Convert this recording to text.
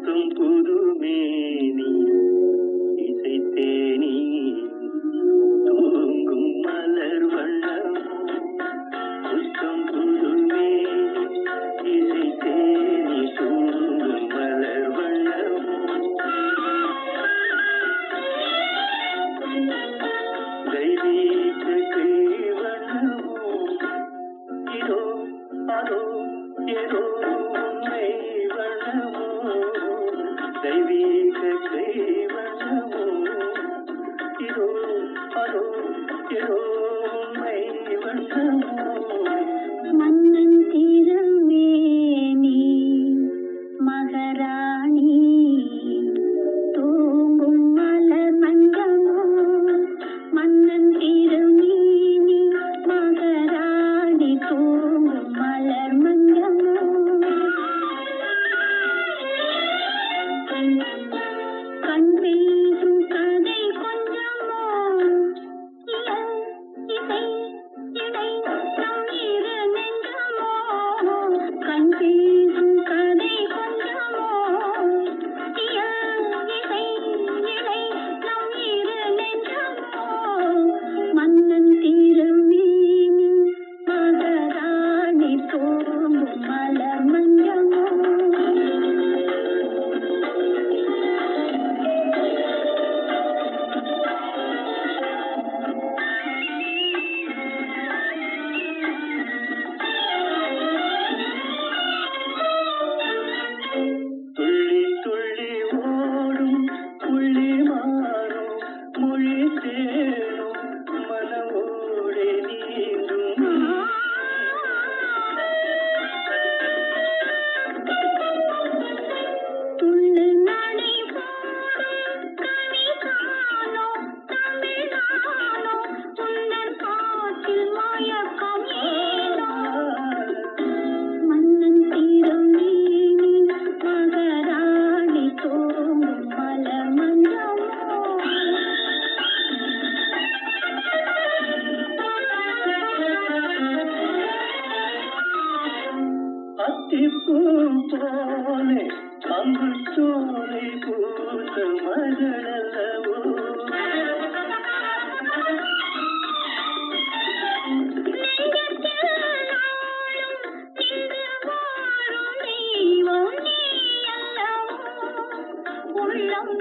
புத்தம் புதுமேனி இசைத்தேனி தூங்கும் மலர் வண்ணம் புத்தம் புதுமேனி இசைத்தேனி தூங்கும் மலர் வண்ணம் தெய்வீக கைவண்ணமோ இதோ அதோ ஏதோ உண்மை வண்ணமோ தெய்வீக கைவண்ணமோ இதோ அதோ ஏதோ உண்மை வண்ணமோ மன்னன் திருமேனி மகராணி தூங்கும் மலர் மஞ்சமோ மன்னன் திருமேனி மகராணி தூங்கும் மலர் மஞ்சமோ கண் பேசும் கதை கொஞ்சமோ இசை இடை நம் இரு நெஞ்சமோ கண் பேசும் கதை கொஞ்சமோ இசை இடை நம் இரு நெஞ்சமோ மன்னன் திருமேனி மகராணி தூங்கும் மலர் மஞ்சமோ துள்ளி துள்ளி ஓடும் புள்ளி மாறும் மொழி தேடும் மனவோடே நீங்கும் துள்ளு நடை போடும் கவிதானோ தமிழானோ உந்தன் காற்றில் மயக்கம் ஏனோ மன்னன் திருமேனி மகராணி தூங்கும் மலர் மஞ்சமோ அத்திப்பூ போலே அம்பு சோலை பூத்த மகளல்லவோ உள்ளம்